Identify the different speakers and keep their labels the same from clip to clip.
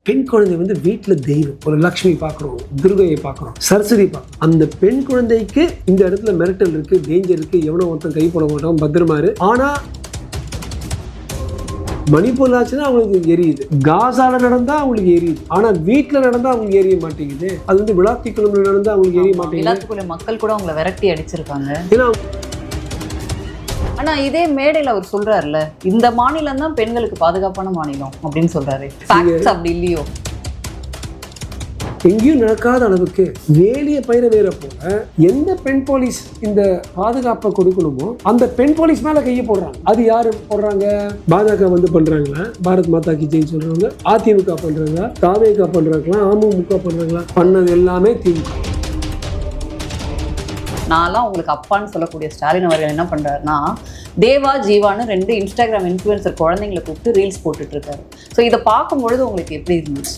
Speaker 1: பெண் குழந்தை வந்து வீட்டில் தெய்வம். ஒரு லக்ஷ்மி பார்க்குறோம், துர்கையை பார்க்குறோம், சரஸ்வதி பார்க்குறோம். அந்த பெண் குழந்தைக்கு இந்த இடத்துல மிரட்டல் இருக்கு, டேஞ்சர் இருக்கு, எவனோ ஒருத்தன் கை போட மாட்டோம், பத்திரமா இரு. ஆனா மணிப்பூர் ஆச்சுன்னா அவங்களுக்கு எரியுது, காசால நடந்தா அவங்களுக்கு எரியுது. ஆனா வீட்டுல நடந்தா அவங்களுக்கு எரிய மாட்டேங்குது. அது வந்து விளாத்திக்குளம்ல நடந்தா அவங்களுக்கு எரிய மாட்டேங்குது.
Speaker 2: மக்கள் கூட அவங்களை விரட்டி அடிச்சிருக்காங்க.
Speaker 1: ஏன்னா
Speaker 2: ஆனா இதே மேடையில அவர் சொல்றாருல, இந்த மாநிலம் தான் பெண்களுக்கு பாதுகாப்பான மாநிலம் அப்படின்னு சொல்றாரு. அப்படி இல்லையோ?
Speaker 1: எங்கேயும் நடக்காத அளவுக்கு வேலிய பயிர வேற போல எந்த பெண் போலீஸ் இந்த பாதுகாப்பை கொடுக்கணுமோ அந்த பெண் போலீஸ் மேல கையை போடுறாங்க. அது யாரு போடுறாங்க? பாஜக வந்து பண்றாங்களா? பாரத் மாதா கி ஜெய் சொல்றாங்க, அதிமுக பண்றாங்களா, தாவேகா பண்றாங்களா, அமமுக பண்றாங்களா? பண்ணது எல்லாமே திமுக.
Speaker 2: நான்லாம் உங்களுக்கு அப்பான்னு சொல்லக்கூடிய ஸ்டாலின் அவர்கள் என்ன பண்றாருன்னா, தேவா ஜீவான்னு 2 இன்ஸ்டாகிராம் இன்ஃப்ளூயன்சர் குழந்தைங்களை கூப்பிட்டு ரீல்ஸ் போட்டுட்டு இருக்காரு. ஸோ இதை பார்க்கும்பொழுது உங்களுக்கு எப்படி இருந்துச்சு?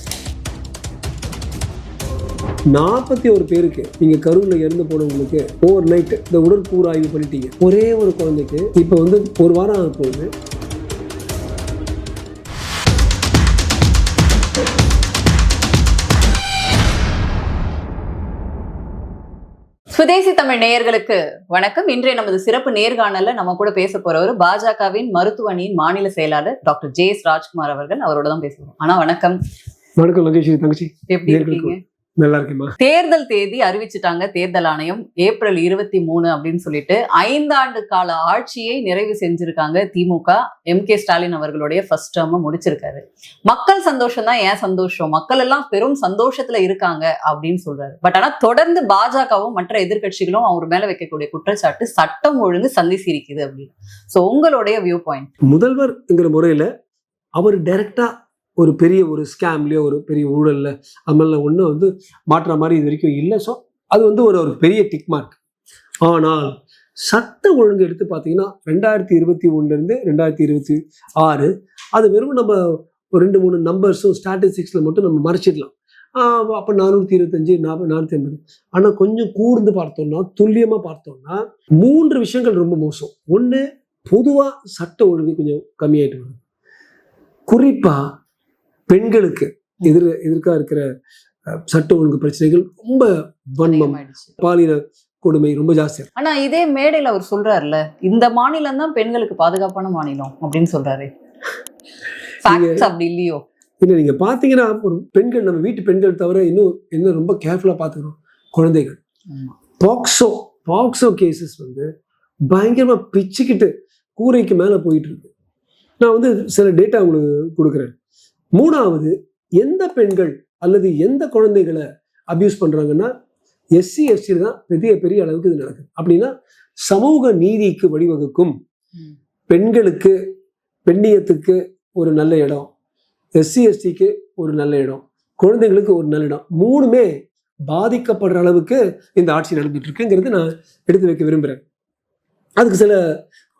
Speaker 1: 41 பேருக்கு நீங்க கரூர்ல இறந்து போனவங்களுக்கு ஓவர் நைட் இந்த உடற்கூறு ஆய்வு பண்ணிட்டீங்க. ஒரே ஒரு குழந்தைக்கு இப்ப வந்து 1 வாரம் ஆக போகுது.
Speaker 2: சுதேசி தமிழ் நேயர்களுக்கு வணக்கம். இன்றைய நமது சிறப்பு நேர்காணல்ல நம்ம கூட பேச போறவர் பாஜகவின் மருத்துவ அணியின் மாநில செயலாளர் டாக்டர் ஜே.எஸ். ராஜ்குமார் அவர்கள். அவரோட தான் பேசுவோம். ஆனா வணக்கம்.
Speaker 1: வணக்கம் லங்கேஸ்வரி தங்கச்சி,
Speaker 2: எப்படி இருக்கீங்க?
Speaker 1: நல்லா இருக்கேம்மா.
Speaker 2: தேர்தல் தேதி அறிவிச்சுட்டாங்க தேர்தல் ஆணையம், ஏப்ரல் 23 அப்படின்னு சொல்லிட்டு 5 ஆண்டு கால ஆட்சியை நிறைவு செஞ்சிருக்காங்க திமுக. M.K. ஸ்டாலின் அவர்களுடைய ஃபர்ஸ்ட் டேர்மை முடிச்சிருக்காரு. மக்கள் சந்தோஷம் தான் ஏன் சந்தோஷம், மக்கள் எல்லாம் பெரும் சந்தோஷத்துல இருக்காங்க அப்படின்னு சொல்றாரு. பட் ஆனா தொடர்ந்து பாஜகவும் மற்ற எதிர்கட்சிகளும் அவர் மேல வைக்கக்கூடிய குற்றச்சாட்டு சட்டம் ஒழுங்கு சந்தி சிரிக்குது அப்படின்னு. ஸோ உங்களுடைய வியூ பாயிண்ட்?
Speaker 1: முதல்வர்ங்கிற முறையில அவர் டைரக்டா ஒரு பெரிய ஒரு ஸ்கேம்லயோ ஒரு பெரிய ஊழல்ல அதெல்லாம் ஒண்ணு வந்து மாற்ற மாதிரி இது வரைக்கும் இல்லை. ஸோ அது வந்து ஒரு பெரிய டிக் மார்க். ஆனால் சட்ட ஒழுங்கு எடுத்து பார்த்தீங்கன்னா 2021 2026 அது வெறும் நம்ம ஒரு 2-3 நம்பர்ஸும் ஸ்டாட்டிஸ்டிக்ஸ்ல மட்டும் நம்ம மறைச்சிடலாம். அப்போ 425 450. ஆனால் கொஞ்சம் கூர்ந்து பார்த்தோம்னா, துல்லியமா பார்த்தோம்னா 3 விஷயங்கள் ரொம்ப மோசம். ஒன்று, பொதுவாக சட்ட ஒழுங்கு கொஞ்சம் கம்மியாயிட்டு வருது. குறிப்பா பெண்களுக்கு எதிர்க்கா இருக்கிற சட்ட ஒழுங்கு பிரச்சனைகள் ரொம்ப வன்மம், பாலின கொடுமை ரொம்ப ஜாஸ்தியா.
Speaker 2: ஆனா இதே மேடையில அவர் சொல்றாருல, இந்த மாநிலம் தான் பெண்களுக்கு பாதுகாப்பான மாநிலம் அப்படின்னு சொல்றாரு. அப்படி இல்லையோ?
Speaker 1: இல்ல, நீங்க பாத்தீங்கன்னா ஒரு பெண்கள், நம்ம வீட்டு பெண்கள் தவிர இன்னும் ரொம்ப கேர்ஃபுல்லா பாத்துக்கிறோம் குழந்தைகள். பாக்ஸோ கேசஸ் வந்து பயங்கரமா பிச்சுக்கிட்டு கூரைக்கு மேல போயிட்டு இருக்கு. நான் வந்து சில டேட்டா உங்களுக்கு கொடுக்குறேன். 3வது, எந்த பெண்கள் அல்லது எந்த குழந்தைகளை அபியூஸ் பண்றாங்கன்னா SC ST தான் பெரிய அளவுக்கு இது நடக்குது. அப்படின்னா சமூக நீதிக்கு வழிவகுக்கும் பெண்களுக்கு, பெண்ணியத்துக்கு ஒரு நல்ல இடம், SC STக்கு ஒரு நல்ல இடம், குழந்தைங்களுக்கு ஒரு நல்ல இடம், 3மே பாதிக்கப்படுற அளவுக்கு இந்த ஆட்சி நடந்துட்டு இருக்குங்கிறது நான் எடுத்து வைக்க விரும்புறேன். அதுக்கு சில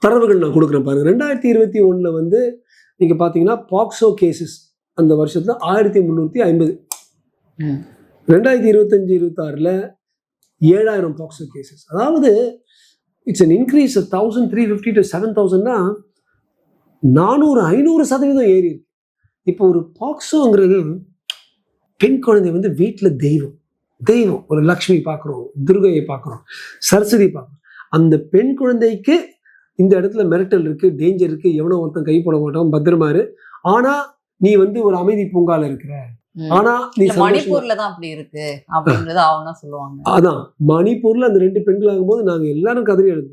Speaker 1: தரவுகள் நான் கொடுக்குறேன் பாருங்க. 2021 வந்து நீங்க பாத்தீங்கன்னா பாக்ஸோ கேசஸ் அந்த வருஷத்துல 1350. 2025-26 7000 பாக்ஸோ கேசஸ். அதாவது இட்ஸ் அன் இன்க்ரீஸ் 1350 to 7000னா 400-500% ஏறி இருக்கு. இப்போ ஒரு பாக்ஸோங்கிறது பெண் குழந்தை வந்து வீட்டுல தெய்வம். ஒரு லக்ஷ்மி பார்க்குறோம், துர்கையை பார்க்குறோம், சரஸ்வதி பார்க்குறோம். அந்த பெண் குழந்தைக்கு இந்த இடத்துல மிரட்டல் இருக்கு, டேஞ்சர் இருக்கு, எவனோ ஒருத்தன் கை போட மாட்டோம், பத்திரமா இரு. ஆனா நீ வந்து ஒரு அமைதி பூங்கால இருக்கிற. ஆனா நீ
Speaker 2: மணிப்பூர்ல தான் அப்படி இருக்கு அப்படின்றது அவங்க சொல்லுவாங்க.
Speaker 1: அதான் மணிப்பூர்ல அந்த 2 பெண்கள் ஆகும்போது நாங்க எல்லாரும் கதறி எழுது.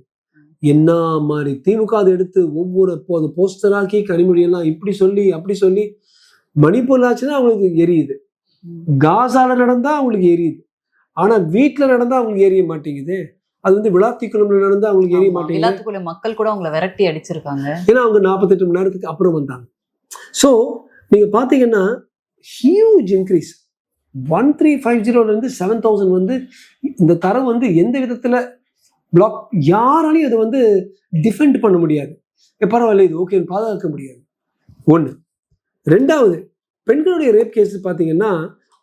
Speaker 1: என்ன மாதிரி திமுக அதை எடுத்து ஒவ்வொரு போஸ்டராக்கி கனிமொழியெல்லாம் இப்படி சொல்லி அப்படி சொல்லி. மணிப்பூர்ல ஆச்சுன்னா அவங்களுக்கு எரியுது, காசால நடந்தா அவங்களுக்கு எரியுது. ஆனா வீட்டுல நடந்தா அவங்களுக்கு எரிய மாட்டேங்குது. அது வந்து விளாத்திக்குளம்ல நடந்தா அவங்களுக்கு எரிய மாட்டேங்குது.
Speaker 2: மக்கள் கூட அவங்களை விரட்டி அடிச்சிருக்காங்க.
Speaker 1: ஏன்னா அவங்க 48 மணி நேரத்துக்கு அப்புறம் வந்தாங்க. ஸோ நீங்க பாத்தீங்கன்னா ஹியூஜ் இன்க்ரீஸ். 1350 இருந்து 7000 வந்து இந்த தரம் வந்து எந்த விதத்துல பிளாக், யாராலையும் அதை வந்து டிஃபெண்ட் பண்ண முடியாது. பரவாயில்ல, இது ஓகே, பாதுகாக்க முடியாது. 1. 2வது, பெண்களுடைய ரேப் கேஸ் பாத்தீங்கன்னா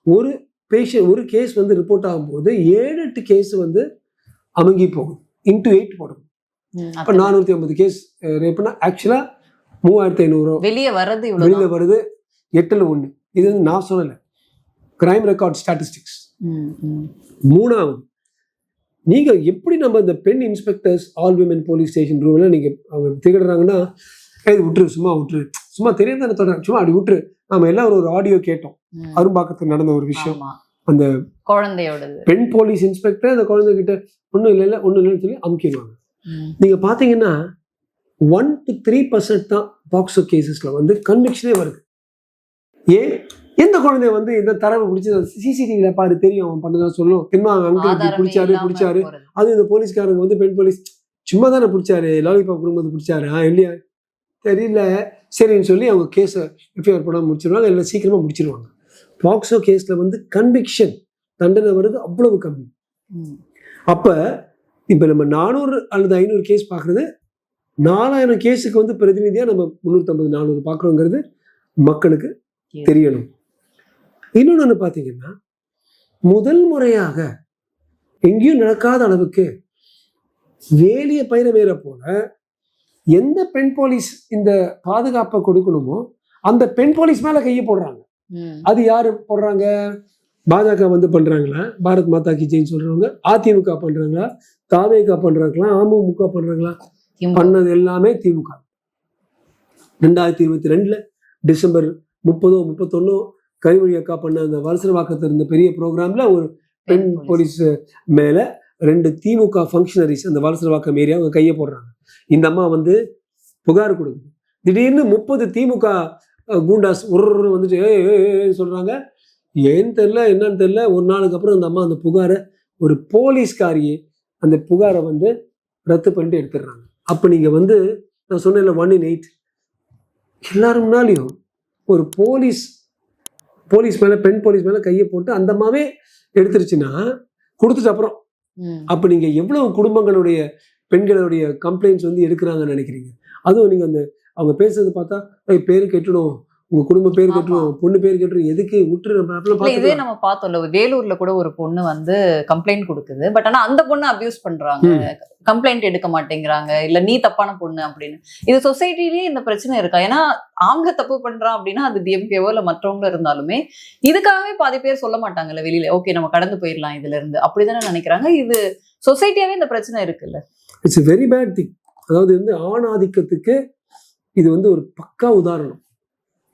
Speaker 1: ஒரு கேஸ் வந்து ரிப்போர்ட் ஆகும்போது 7-8 கேஸ் வந்து அமுங்கி போகுது. into 8 போடும். இப்போ 450 கேஸ் ரேப்னா ஆக்சுவலா 3500
Speaker 2: வெளியே வருது.
Speaker 1: 8ல் 1. இது வந்து நான் சொல்லலை, கிரைம் ரெக்கார்ட் ஸ்டாட்டிஸ்டிக்ஸ். மூணாவது, நீங்க எப்படி நம்ம இந்த பெண் inspectors all women police station ரூம்ல நீங்க அவங்க திகடுறாங்கன்னா, இது விட்டுரு, சும்மா தெரியாத தொடர், சும்மா அப்படி விட்டுரு. நம்ம எல்லாம் ஒரு ஆடியோ கேட்டோம், அரும்பாக்கத்தில் நடந்த ஒரு விஷயம். அந்த
Speaker 2: குழந்தையோட
Speaker 1: பெண் போலீஸ் இன்ஸ்பெக்டர் அந்த குழந்தைகிட்ட ஒன்றும் இல்லைன்னு சொல்லி அமுக்கிடுவாங்க. நீங்க பாத்தீங்கன்னா 1 to 3% தான் பாக்ஸோ கேசஸ்ல வந்து கன்விக்ஷனே வருது. ஏன்? எந்த குழந்தைய வந்து இந்த தரவை பிடிச்சி சிசிடிவில பாரு தெரியும் அவன் பண்ணதான் சொல்லும், அங்கிள் பிடிச்சாரு. அது இந்த போலீஸ்காரங்க வந்து பெண் போலீஸ் சும்மா தானே பிடிச்சாரு, லாலிபாப் குடும்பத்தை பிடிச்சாரு, இல்லையா தெரியல, சரின்னு சொல்லி அவங்க கேஸை எஃப்ஐஆர் போடாமல் முடிச்சிருவாங்க, இல்லை சீக்கிரமா முடிச்சிருவாங்க. பாக்ஸோ கேஸ்ல வந்து கன்விக்ஷன் தண்டனை வருது அவ்வளவு கம்மி. அப்ப இப்ப நம்ம 400 அல்லது 500 கேஸ் பாக்குறது 4000 கேஸுக்கு வந்து பிரதிநிதியா நம்ம 350-400 பாக்குறோங்கிறது மக்களுக்கு தெரியணும். இன்னொன்னு பாத்தீங்கன்னா, முதல் முறையாக எங்கேயும் நடக்காத அளவுக்கு வேலிய பயிர வேற போல எந்த பெண் போலீஸ் இந்த பாதுகாப்பை கொடுக்கணுமோ அந்த பெண் போலீஸ் மேல கையை போடுறாங்க. அது யாரு போடுறாங்க? பாஜக வந்து பண்றாங்களா, பாரத் மாதா கி ஜெயின் சொல்றவங்க, அதிமுக பண்றாங்களா, தாவேகா பண்றாங்களா, அமமுக பண்றாங்களா? பண்ணது எல்லாமே திமுக. 2022 டிசம்பர் 30-31 கனிமொழி அக்கா பண்ண அந்த வலசரவாக்கத்தில் இருந்த பெரிய ப்ரோக்ராம்ல ஒரு பெண் போலீஸ் மேல 2 திமுக ஃபங்க்ஷனரிஸ் அந்த வலசரவாக்கம் ஏரியா அவங்க கையை போடுறாங்க. இந்த அம்மா வந்து புகார் கொடுக்குது. திடீர்னு 30 திமுக கூண்டாஸ் ஒரு வந்துட்டு சொல்றாங்க. ஏன்னு தெரியல, என்னன்னு தெரியல. ஒரு நாளுக்கு அப்புறம் அந்த அம்மா அந்த புகாரை, ஒரு போலீஸ்காரியே அந்த புகாரை வந்து ரத்து பண்ணிட்டு எடுத்துடுறாங்க. அப்ப நீங்க வந்து நான் சொன்னேன்ல 1 in 8 எல்லாரும் முன்னாலையும் ஒரு போலீஸ் மேல, பெண் போலீஸ் மேல கையை போட்டு அந்த அம்மாவே எடுத்துருச்சுன்னா கொடுத்துட்டு அப்புறம் அப்ப நீங்க எவ்வளவு குடும்பங்களுடைய பெண்களுடைய கம்ப்ளைண்ட்ஸ் வந்து எடுக்கிறாங்கன்னு நினைக்கிறீங்க? அதுவும் நீங்க அந்த அவங்க பேசுறது பார்த்தா பேரு கெட்டுடும், உங்க குடும்ப பேர் கெட்டுரும், பொண்ணு பேர் கெட்டுரும், எதுக்கு விட்டுரு.
Speaker 2: இதே நம்ம பார்த்தோம்ல, வேலூர்ல கூட ஒரு பொண்ணு வந்து கம்ப்ளைண்ட் கொடுக்குது. பட் ஆனா அந்த பொண்ணு அபியூஸ் பண்றாங்க, கம்ப்ளைண்ட் எடுக்க மாட்டேங்கிறாங்க, இல்ல நீ தப்பான பொண்ணு அப்படின்னு. இது சொசைட்டிலேயே இந்த பிரச்சனை இருக்கா? ஏன்னா ஆம்பளை தப்பு பண்றான் அப்படின்னா அது டிஎம்கேவோ இல்ல மற்றவங்க இருந்தாலுமே இதுக்காகவே பாதி பேர் சொல்ல மாட்டாங்கல்ல வெளியில, ஓகே நம்ம கடந்து போயிடலாம் இதுல இருந்து, அப்படிதானே நினைக்கிறாங்க. இது சொசைட்டியாவே இந்த பிரச்சனை இருக்குல்ல.
Speaker 1: It's a very bad thing. அதாவது வந்து ஆண் ஆதிக்கத்துக்கு இது வந்து ஒரு பக்கா உதாரணம்.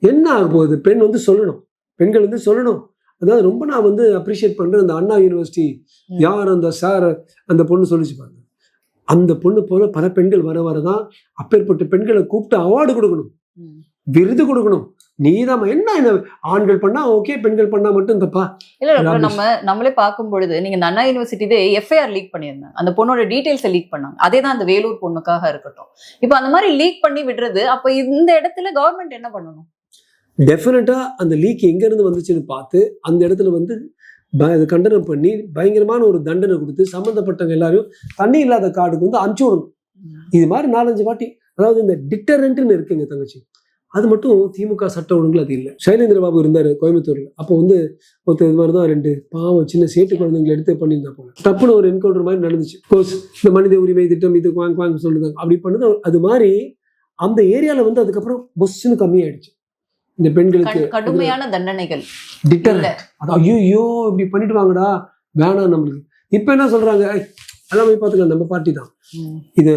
Speaker 1: என்ன ஆக போகுது? பெண் வந்து சொல்லணும், பெண்கள் வந்து சொல்லணும். அதாவது ரொம்ப நான் வந்து அப்ரிஷியேட் பண்றேன். அந்த அண்ணா யூனிவர்சிட்டி யார் அந்த சார் அந்த பொண்ணு சொல்லிச்சு பாருங்க. அந்த பொண்ணு போல பல பெண்கள் வரதான் அப்பேற்பட்ட பெண்களை கூப்பிட்டு அவார்டு கொடுக்கணும், விருது கொடுக்கணும். நீதான் என்ன ஆண்கள் பண்ணா ஓகே, பெண்கள் பண்ணா மட்டும் தப்பா?
Speaker 2: இல்ல நம்மளே பார்க்கும் பொழுது நீங்க இந்த அண்ணா யூனிவர்சிட்டி எஃப்ஐஆர் லீக் பண்ணியிருந்தாங்க, அந்த பொண்ணோட டீடைல்ஸ் லீக் பண்ணாங்க. அதேதான் அந்த வேலூர் பொண்ணுக்காக இருக்கட்டும். இப்ப அந்த மாதிரி லீக் பண்ணி விடுறது, அப்ப இந்த இடத்துல கவர்மெண்ட் என்ன பண்ணணும்?
Speaker 1: டெஃபினட்டா அந்த லீக் எங்க இருந்து வந்துச்சுன்னு பார்த்து அந்த இடத்துல வந்து கண்டனம் பண்ணி பயங்கரமான ஒரு தண்டனை கொடுத்து சம்பந்தப்பட்டவங்க எல்லாரும் தண்ணி இல்லாத காடுக்கு வந்து அனுப்பிச்சு விடணும். இது மாதிரி 4-5 வாட்டி. அதாவது இந்த டிட்டரண்ட்னு இருக்குங்க தங்கச்சி, அது மட்டும் திமுக சட்ட ஒழுங்குல அது இல்லை. சைலேந்திர பாபு இருந்தாரு கோயம்புத்தூர்ல, அப்போ வந்து இது மாதிரிதான் 2 பாவம் சின்ன சேட்டு குழந்தைங்களை எடுத்து பண்ணியிருந்தா போல தப்புன்னு ஒரு என்கவுண்டர் மாதிரி நடந்துச்சு. கோர்ஸ் இந்த மனித உரிமை திட்டம் இது வாங்க சொல்லுங்க அப்படி பண்ணது. அது மாதிரி அந்த ஏரியால வந்து அதுக்கப்புறம் பொஸ்ன்னு கம்மியாயிடுச்சு. இந்த பெண்களுக்கு
Speaker 2: கடுமையான தண்டனைகள்
Speaker 1: ஐயோ இப்படி பண்ணிட்டு வாங்கடா வேணாம் நம்மளுக்கு. இப்ப என்ன சொல்றாங்க, எல்லாமே பார்த்துக்கலாம் நம்ம பார்ட்டி தான் இது.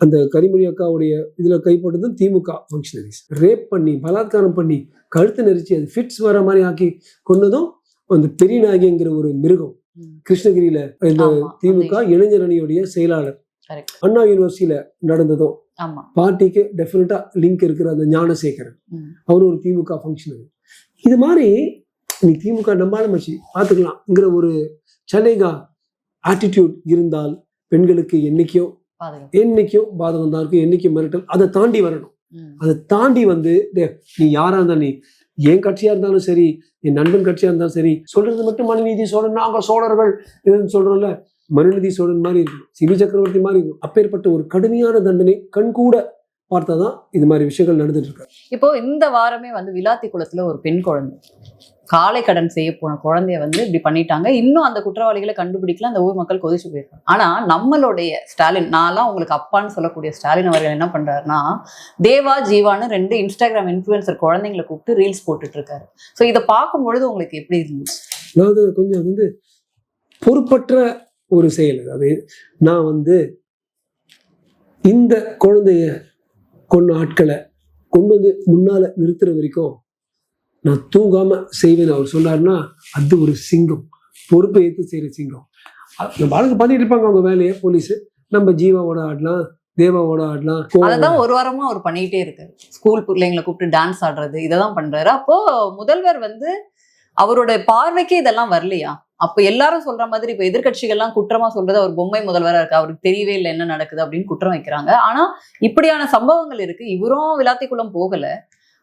Speaker 1: அந்த கனிமொழி அக்காவுடைய இதுல கைப்பட்டது திமுக ஃபங்க்ஷனரிஸ் ரேப் பண்ணி பலாத்காரம் பண்ணி கழுத்து நெரிச்சு அது ஃபிட்ஸ் வர மாதிரி ஆக்கி கொண்டதும் அந்த பெரியநாயகிங்கிற ஒரு மிருகம் கிருஷ்ணகிரியில இந்த திமுக இளைஞர் அணியுடைய செயலாளர். அண்ணா யூனிவர்சிட்டியில நடந்ததும் பார்ட்டிக்கு டெஃபினட்டா லிங்க் இருக்கிற அந்த ஞானசேகரன், அவரு ஒரு திமுக ஃபங்க்ஷனரி. இது மாதிரி நீ திமுக நம்பால மச்சி பார்த்துக்கலாம்ங்கிற ஒரு சலேகா ஆட்டிடியூட் இருந்தால் பெண்களுக்கு என்னைக்கோ பாதகம் தான் இருக்கும், என்னைக்கும் மிரட்டல். அதை தாண்டி வரணும். அதை தாண்டி வந்து நீ யாரா இருந்தாலும், நீ என் கட்சியா இருந்தாலும் சரி, என் நண்பன் கட்சியா இருந்தாலும் சரி, சொல்றது மட்டும் மனுநீதி சோழன், நாங்க சோழர்கள் இதுன்னு சொல்றோம்ல, மனுநீதி சோழன் மாதிரி இருக்கும், சிபி சக்கரவர்த்தி மாதிரி இருக்கும். அப்பேற்பட்ட ஒரு கடுமையான தண்டனை கண்கூட பார்த்தாதான் இது மாதிரி விஷயங்கள் நடந்துட்டு இருக்கு.
Speaker 2: இப்போ இந்த வாரமே வந்து விளாத்திக்குளத்துல ஒரு பெண் குழந்தை காலை கடன் செய்ய போன குழந்தைய வந்து இப்படி பண்ணிட்டாங்க. இன்னும் அந்த குற்றவாளிகளை கண்டுபிடிக்கல. அந்த ஊர் மக்கள் கொதிச்சு போயிருக்காங்க. ஆனா நம்மளுடைய ஸ்டாலின், நான்லாம் உங்களுக்கு அப்பான்னு சொல்லக்கூடிய ஸ்டாலின் அவர்கள் என்ன பண்றாருன்னா, தேவா ஜீவான்னு 2 இன்ஸ்டாகிராம் இன்ஃபுளுசர் குழந்தைங்களை கூப்பிட்டு ரீல்ஸ் போட்டுட்டு இருக்காரு. ஸோ இதை பார்க்கும் பொழுது உங்களுக்கு எப்படி இருந்துச்சு?
Speaker 1: அதாவது கொஞ்சம் அது வந்து பொறுப்பற்ற ஒரு செயல். அது நான் வந்து இந்த குழந்தைய கொண்ட ஆட்களை கொண்டு வந்து முன்னால நிறுத்துற வரைக்கும் நான் தூங்காம செய்வேன்னு அவர் சொன்னாருன்னா அது ஒரு சிங்கம், பொறுப்பை ஏற்று செய்யற சிங்கம். நம்ம ஆளுங்க பண்ணிட்டு இருப்பாங்க அவங்க வேலையை. போலீஸ் நம்ம ஜீவாவோட ஆடலாம், தேவாவோட ஆடலாம்.
Speaker 2: அதான் ஒரு வாரமா அவர் பண்ணிட்டே இருக்காரு. ஸ்கூல் பிள்ளைங்களை கூப்பிட்டு டான்ஸ் ஆடுறது இதெல்லாம் பண்றாரு. அப்போ முதல்வர் வந்து அவரோட பார்வைக்கு இதெல்லாம் வரலையா? அப்ப எல்லாரும் சொல்ற மாதிரி இப்ப எதிர்கட்சிகள்லாம் குற்றமா சொல்றது அவர் பொம்மை முதல்வரா இருக்கு, அவருக்கு தெரியவே இல்லை என்ன நடக்குது அப்படின்னு குற்றம் வைக்கிறாங்க. ஆனா இப்படியான சம்பவங்கள் இருக்கு. இவரும் விளாத்திக்குளம் போகல.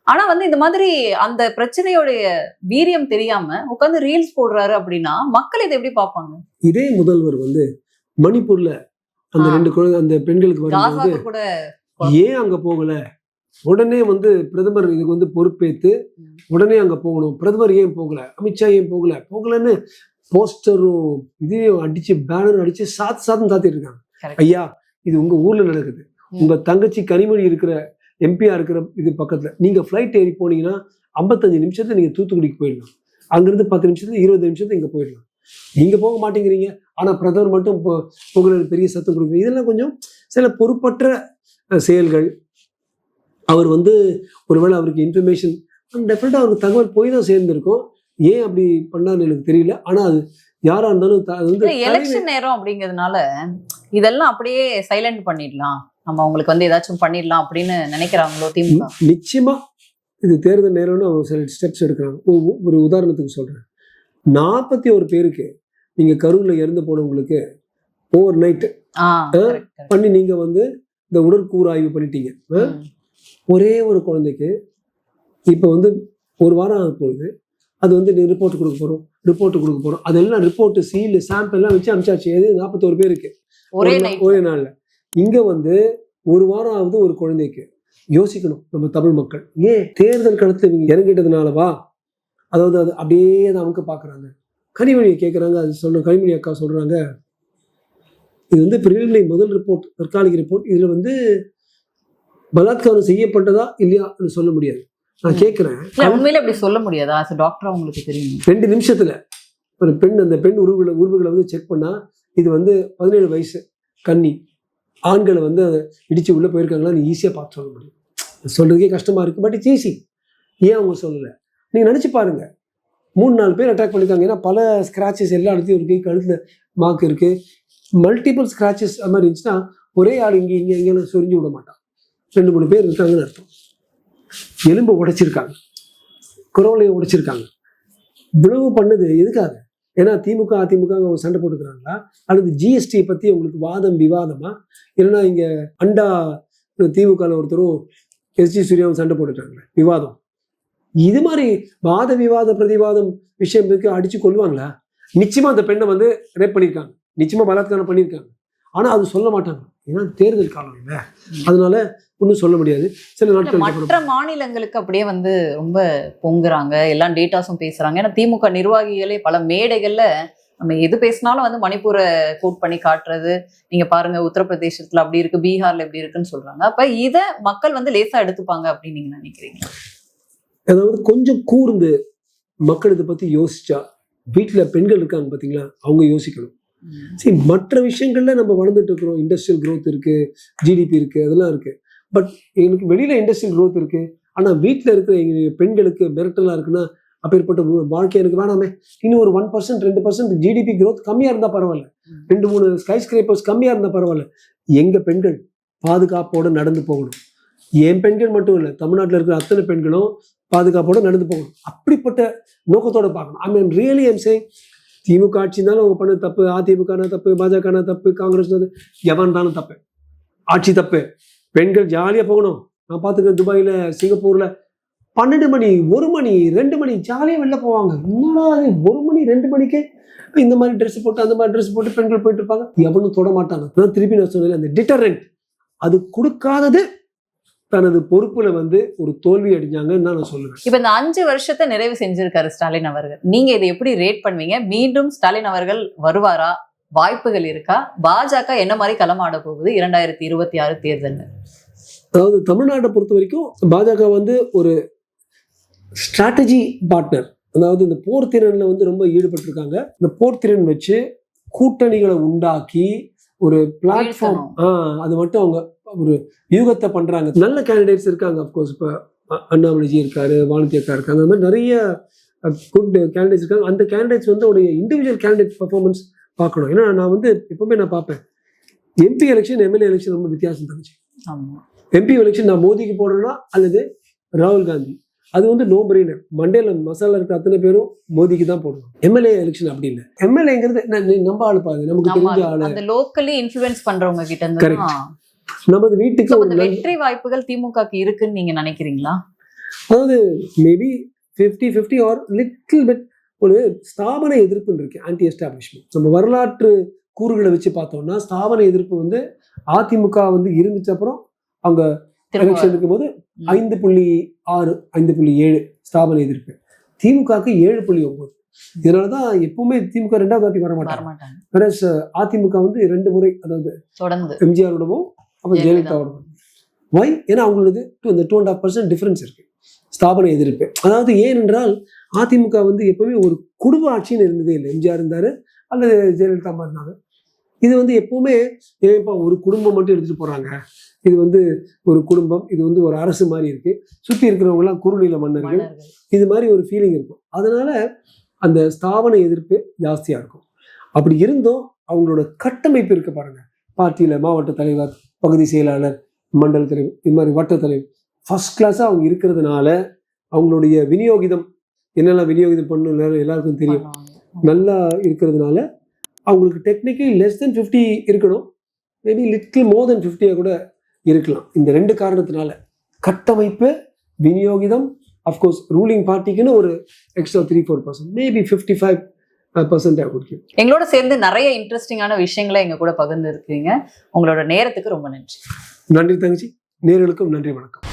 Speaker 2: ஆனா வந்து இந்த மாதிரி அந்த பிரச்சனையோடைய வீரியம் தெரியாம உட்காந்து ரீல்ஸ் போடுறாரு அப்படின்னா மக்கள் இதை எப்படி பார்ப்பாங்க?
Speaker 1: இதே முதல்வர் வந்து மணிப்பூர்ல அந்த 2 குழந்தை அந்த பெண்களுக்கு வரும்போது
Speaker 2: கூட
Speaker 1: ஏன் அங்க போகல, உடனே வந்து பிரதமர் இதுக்கு வந்து பொறுப்பேற்று உடனே அங்க போகணும். பிரதமர் ஏன் போகல, அமித்ஷா ஏன் போகலன்னு போஸ்டரும் இதையும் அடிச்சு பேனர் அடிச்சு சாத்துன்னு சாத்திட்டு இருக்காங்க. ஐயா இது உங்க ஊர்ல நடக்குது, உங்க தங்கச்சி கனிமொழி இருக்கிற எம்பியா இருக்கிற இது பக்கத்துல நீங்க ஃபிளைட் ஏறி போனீங்கன்னா 55 நிமிஷத்துல நீங்க தூத்துக்குடிக்கு போயிடலாம். அங்கிருந்து 10 நிமிஷத்துல 20 நிமிஷத்துல இங்க போயிடலாம். நீங்க போக மாட்டேங்கிறீங்க. ஆனா பிரதமர் மட்டும் போகிற பெரிய சத்தம் கொடுக்குறீங்க. இதெல்லாம் கொஞ்சம் சில பொறுப்பற்ற செயல்கள். அவர் வந்து ஒருவேளை அவருக்கு இன்ஃபர்மேஷன் டெஃபினட்டா அவருக்கு தகவல் போய் தான் சேர்ந்திருக்கும். ஏன் அப்படி பண்ணான்னு எனக்கு தெரியல. ஆனா அது யாரா இருந்தாலும் அது வந்து
Speaker 2: எலெக்ஷன் நேரம் அப்படிங்கிறதுனால இதெல்லாம் அப்படியே சைலண்ட் பண்ணிடலாம், நம்ம அவங்களுக்கு வந்து ஏதாச்சும் பண்ணிடலாம் அப்படின்னு நினைக்கிறாங்களோ திமுக?
Speaker 1: நிச்சயமா இது தேர்தல் நேரம்னு அவங்க சில ஸ்டெப்ஸ் எடுக்கிறாங்க. ஒரு உதாரணத்துக்கு சொல்றேன். 41 பேருக்கு நீங்க கரூர்ல இறந்து போனவங்களுக்கு ஓவர் நைட் பண்ணி நீங்க வந்து இந்த உடற்கூறாய்வு பண்ணிட்டீங்க. ஒரே ஒரு குழந்தைக்கு இப்ப வந்து ஒரு வாரம் ஆக போகுது. அது வந்து ரிப்போர்ட் கொடுக்க போறோம். அதெல்லாம் ரிப்போர்ட் சீல் சாம்பிள் எல்லாம் வச்சு அனுப்பிச்சாச்சு. 41 பேருக்கு ஒரே நாள்ல. இங்க வந்து ஒரு வாரம் ஆகுது ஒரு குழந்தைக்கு. யோசிக்கணும் நம்ம தமிழ் மக்கள். ஏன் தேர்தல் களத்துல இவங்க இறங்கிட்டதுனாலவா? அதாவது அது அப்படியே அவங்க பாக்குறாங்க. கனிமொழியை கேட்கறாங்க. அது சொல்ற கனிமொழி அக்கா சொல்றாங்க, இது வந்து பிரிலிமினரி முதல் ரிப்போர்ட், தற்காலிக ரிப்போர்ட். இதுல வந்து பலாத்காரம் செய்யப்பட்டதா இல்லையான்னு சொல்ல முடியாது. நான் கேட்கிறேன்,
Speaker 2: உண்மையில அப்படி சொல்ல முடியாதா? டாக்டர் உங்களுக்கு தெரியும்
Speaker 1: 2 நிமிஷத்துல ஒரு பெண் அந்த பெண் உருவுகளை வந்து செக் பண்ணா இது வந்து 17 வயசு கன்னி ஆண்களை வந்து இடிச்சு உள்ள போயிருக்காங்களான்னு ஈஸியா பார்த்து சொல்ல முடியும். சொல்றதுக்கே கஷ்டமா இருக்கு. But it's easy. ஏன் அவங்க சொல்லல? நீங்க நினைச்சு பாருங்க. 3-4 பேர் அட்டாக் பண்ணிருக்காங்க. ஏன்னா பல ஸ்கிராச்சஸ் எல்லா இடத்துலையும் இருக்கு. கழுத்துல மார்க் இருக்கு. மல்டிபிள் ஸ்கிராச்சஸ் அது மாதிரி இருந்துச்சுன்னா ஒரே ஆள் இங்க சொரிஞ்சு விட மாட்டான். 2-3 பேர் இருக்காங்கன்னு அர்த்தம். எலும்பு உடைச்சிருக்காங்க, குரவலையை உடைச்சிருக்காங்க. இவ்வளவு பண்ணது எதுக்காக? ஏன்னா திமுக அதிமுக அவங்க சண்டை போட்டுக்கிறாங்களா? அல்லது ஜிஎஸ்டி பத்தி உங்களுக்கு வாதம் விவாதமா? இல்லைன்னா இங்க அண்டா திமுக ஒருத்தரும் எஸ்ஜி சூர்யாவும் சண்டை போட்டுட்டாங்க விவாதம். இது மாதிரி வாத விவாத பிரதிவாதம் விஷயம் இருக்கு. அடிச்சு கொள்வாங்களா? நிச்சயமா அந்த பெண்ணை வந்து ரேப் பண்ணியிருக்காங்க, நிச்சயமா பலாத்காரம் பண்ணியிருக்காங்க. ஆனா அது சொல்ல மாட்டாங்க. ஏன்னா தேர்தல் காலம் இல்லை, அதனால ஒன்றும் சொல்ல முடியாது. சில நாட்கள்
Speaker 2: மற்ற மாநிலங்களுக்கு அப்படியே வந்து ரொம்ப பொங்குறாங்க, எல்லாம் டேட்டாஸும் பேசுறாங்க. ஏன்னா திமுக நிர்வாகிகளே பல மேடைகள்ல நம்ம எது பேசினாலும் வந்து மணிப்பூரை கோட் பண்ணி காட்டுறது. நீங்க பாருங்க உத்தரப்பிரதேசத்துல அப்படி இருக்கு, பீகார்ல எப்படி இருக்குன்னு சொல்றாங்க. அப்ப இதை மக்கள் வந்து லேசா எடுத்துப்பாங்க அப்படின்னு நீங்க நினைக்கிறீங்க?
Speaker 1: அதாவது கொஞ்சம் கூர்ந்து மக்கள் இதை பத்தி யோசிச்சா, வீட்டுல பெண்கள் இருக்காங்க பாத்தீங்களா, அவங்க யோசிக்கணும். சரி, மற்ற விஷயங்கள்ல நம்ம வளர்ந்துட்டு இருக்கிறோம். இண்டஸ்ட்ரியல் growth இருக்கு, ஜிடிபி இருக்கு, அதெல்லாம் இருக்கு. பட் எனக்கு வெளியில இண்டஸ்ட்ரியல் growth இருக்கு. ஆனா வீட்டுல இருக்கிற எங்க பெண்களுக்கு மிரட்டலா இருக்குன்னா அப்பேற்பட்ட வாழ்க்கை எனக்கு வேணாமே. இன்னும் ஒரு 1% 2% ஜிடிபி growth கம்மியா இருந்தா பரவாயில்ல, 2-3 ஸ்கை ஸ்கிரேப்பர்ஸ் கம்மியா இருந்தா பரவாயில்ல. எங்க பெண்கள் பாதுகாப்போட நடந்து போகணும். என் பெண்கள் மட்டும் இல்லை, தமிழ்நாட்டில் இருக்கிற அத்தனை பெண்களும் பாதுகாப்போட நடந்து போகணும். அப்படிப்பட்ட நோக்கத்தோட பார்க்கணும். ஐ மீன் ரியலி ஐம் சேயிங், திமுக ஆட்சி இருந்தாலும் அவங்க பண்ண தப்பு, அதிமுக தப்பு, பாஜக தப்பு, காங்கிரஸ் எவன் இருந்தாலும் தப்பு, ஆட்சி தப்பு. பெண்கள் ஜாலியா போகணும். நான் பார்த்துக்கிறேன் துபாயில, சிங்கப்பூர்ல 12 மணி 1 மணி 2 மணி ஜாலியா வெளில போவாங்க. என்னடா 1 மணி 2 மணிக்கு இந்த மாதிரி ட்ரெஸ் போட்டு அந்த மாதிரி ட்ரெஸ் போட்டு பெண்கள் போயிட்டு இருப்பாங்க. எவனும் தொட மாட்டாங்க. திருப்பி நான் சொன்னேன், அந்த டிட்டரண்ட் அது கொடுக்காதது தனது பொறுப்புல வந்து ஒரு தோல்வி அடைஞ்சாங்கன்னு தான் நான் சொல்லுவேன்.
Speaker 2: இப்ப இந்த 5 வருஷத்தை நிறைவு செஞ்சிருக்காரு ஸ்டாலின் அவர்கள். நீங்க இதை எப்படி ரேட் பண்ணுவீங்க? மீண்டும் ஸ்டாலின் அவர்கள் வருவாரா? வாய்ப்புகள் இருக்கா? பாஜக என்ன மாதிரி களமாட போகுது 2026 தேர்தல்?
Speaker 1: அதாவது தமிழ்நாட்டை பொறுத்த வரைக்கும் பாஜக வந்து ஒரு ஸ்ட்ராட்டஜி பார்ட்னர். அதாவது இந்த போர் திறன்ல வந்து ரொம்ப ஈடுபட்டிருக்காங்க. இந்த போர் திறன் வச்சு கூட்டணிகளை உண்டாக்கி ஒரு பிளாட்ஃபார்ம் அது மட்டும் அவங்க ஒரு யூகத்தை பண்றாங்க. நல்ல கேண்டிடேட்ஸ் இருக்காங்க. அப்கோர்ஸ் இப்போ அண்ணாமலைஜி இருக்காரு, வானதி அக்கா இருக்காங்க, அந்த மாதிரி நிறைய குட் கேண்டிடேட்ஸ் இருக்காங்க. அந்த கேண்டிடேட்ஸ் வந்து உடைய இண்டிவிஜுவல் கேண்டிடேட் பர்ஃபார்மன்ஸ் பார்க்கணும். ஏன்னா நான் வந்து எப்பவுமே நான் பார்ப்பேன், எம்பி எலெக்ஷன் எம்எல்ஏ எலெக்ஷன் ரொம்ப வித்தியாசம் தந்துச்சு. எம்பி எலெக்ஷன் நான் மோடிக்கு போடுறேன்னா அல்லது ராகுல் காந்தி, அது வந்து நோ பிரெய்னர். மண்டேல மசாலா இருக்க அத்தனை பேரும் மோடிக்கு தான் போடணும். எம்எல்ஏ எலெக்ஷன் அப்படி இல்லை. எம்எல்ஏங்கிறது நம்ம ஆளு பாரு, நமக்கு தெரிஞ்ச ஆளு,
Speaker 2: அந்த லோக்கலி இன்ஃப்ளூயன்ஸ் பண்றவங்க கிட்ட இருந்து
Speaker 1: நமது வீட்டுக்கு ஒரு
Speaker 2: வெற்றி வாய்ப்புகள் திமுகக்கு இருக்குன்னு நீங்க நினைக்கிறீங்களா?
Speaker 1: அதாவது மேபி 50-50 ஆர் லிட்டில் பிட் ஒரு ஸ்தாபன எதிர்ப்புன்னு இருக்கு, ஆன்டி எஸ்டாப்ளிஷ்மெண்ட். நம்ம வரலாற்று கூறுகளை வச்சு பார்த்தோம்னா ஸ்தாபன எதிர்ப்பு வந்து அதிமுக வந்து இருந்துச்சு. அப்புறம் அவங்க எலெக்ஷன் இருக்கும்போது 5.6 5.7 ஸ்தாபன எதிர்ப்பு. திமுகவுக்கு 7.9. இதனாலதான் எப்பவுமே திமுக 2வது வாட்டி வர மாட்டாங்க. அதிமுக வந்து 2 முறை, அதாவது
Speaker 2: தொடர்ந்து
Speaker 1: எம்ஜிஆரோடவும் அப்புறம் ஜெயலலிதாவோடவும். வை? ஏன்னா அவங்களுக்கு அந்த 2.5% டிஃபரன்ஸ் இருக்கு ஸ்தாபன எதிர்ப்பு. அதாவது ஏனென்றால் அதிமுக வந்து எப்பவுமே ஒரு குடும்ப ஆட்சின்னு இருந்ததே இல்லை. எம்ஜிஆர் இருந்தாரு அல்லது ஜெயலலிதா இருந்தாங்க. இது வந்து எப்பவுமே ஏப்பா ஒரு குடும்பம் மட்டும் எடுத்துட்டு போறாங்க, இது வந்து ஒரு குடும்பம், இது வந்து ஒரு அரசு மாதிரி இருக்கு, சுத்தி இருக்கிறவங்க எல்லாம் குறுநில மன்னர்கள், இது மாதிரி ஒரு ஃபீலிங் இருக்கும். அதனால அந்த ஸ்தாபன எதிர்ப்பு ஜாஸ்தியா இருக்கும். அப்படி இருந்தும் அவங்களோட கட்டமைப்பு இருக்கு பாருங்க. பார்ட்டியில மாவட்ட தலைவர், பகுதி செயலாளர், மண்டல தலைவர், இது மாதிரி வட்ட தலைவர் ஃபர்ஸ்ட் கிளாஸா அவங்க இருக்கிறதுனால அவங்களுடைய விநியோகிதம் என்னெல்லாம் விநியோகிதம் பண்ணணும் எல்லாருக்கும் தெரியும். நல்லா இருக்கிறதுனால அவங்களுக்கு டெக்னிக்கலி லெஸ் தென் 50 இருக்கணும், மேபி லிட்டில் மோர் தென் 50 கூட இருக்கலாம். இந்த 2 காரணத்தினால கட்டமைப்பு, விநியோகிதம், அஃப்கோர்ஸ் ரூலிங் பார்ட்டிக்குன்னு ஒரு எக்ஸ்ட்ரா 3-4%, மேபி 55% கொடுக்கும்.
Speaker 2: எங்களோட சேர்ந்து நிறைய இன்ட்ரெஸ்டிங்கான விஷயங்களை எங்க கூட பகிர்ந்து இருக்கீங்க. உங்களோட நேரத்துக்கு ரொம்ப நன்றி.
Speaker 1: நன்றி தங்கச்சி. நேயர்களுக்கும் நன்றி, வணக்கம்.